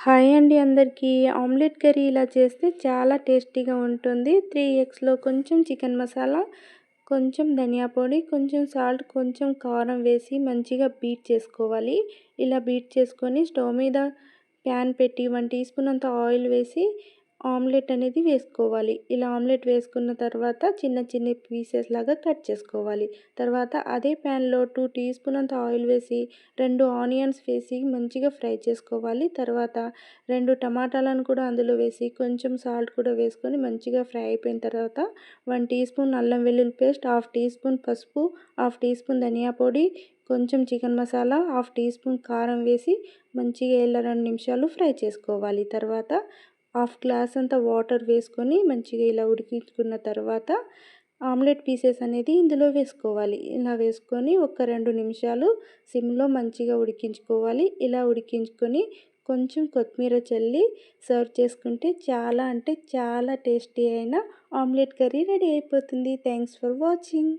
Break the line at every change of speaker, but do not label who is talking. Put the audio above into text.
Hi అండి అందరికీ. Omelette curry ఇలా చేస్తే చాలా టేస్టీగా ఉంటుంది. 3 ఎగ్స్‌లో కొంచెం చికెన్ మసాలా, కొంచెం ధనియా పొడి, కొంచెం సాల్ట్, కొంచెం కారం వేసి మంచిగా బీట్ చేసుకోవాలి. ఇలా బీట్ చేసుకొని స్టవ్ మీద ప్యాన్ పెట్టి 1 టీ స్పూన్ అంత ఆయిల్ వేసి ఆమ్లెట్ అనేది వేసుకోవాలి. ఇలా ఆమ్లెట్ వేసుకున్న తర్వాత చిన్న చిన్న పీసెస్ లాగా కట్ చేసుకోవాలి. తర్వాత అదే ప్యాన్‌లో 2 టీ స్పూన్ అంత ఆయిల్ వేసి 2 ఆనియన్స్ వేసి మంచిగా ఫ్రై చేసుకోవాలి. తర్వాత 2 టమాటాలను కూడా అందులో వేసి కొంచెం సాల్ట్ కూడా వేసుకొని మంచిగా ఫ్రై అయిపోయిన తర్వాత 1 టీ స్పూన్ అల్లం వెల్లుల్లి పేస్ట్, హాఫ్ టీ స్పూన్ పసుపు, హాఫ్ టీ స్పూన్ ధనియా పొడి, కొంచెం chicken masala, half teaspoon కారం వేసి మంచిగా ఇలా 2 నిమిషాలు ఫ్రై చేసుకోవాలి. తర్వాత హాఫ్ గ్లాస్ అంత వాటర్ వేసుకొని మంచిగా ఇలా ఉడికించుకున్న తర్వాత ఆమ్లెట్ పీసెస్ అనేది ఇందులో వేసుకోవాలి. ఇలా వేసుకొని ఒక 2 నిమిషాలు సిమ్‌లో మంచిగా ఉడికించుకోవాలి. ఇలా ఉడికించుకొని కొంచెం కొత్తిమీర చల్లి సర్వ్ చేసుకుంటే చాలా అంటే చాలా టేస్టీ అయిన ఆమ్లెట్ కర్రీ రెడీ అయిపోతుంది. Thanks for watching.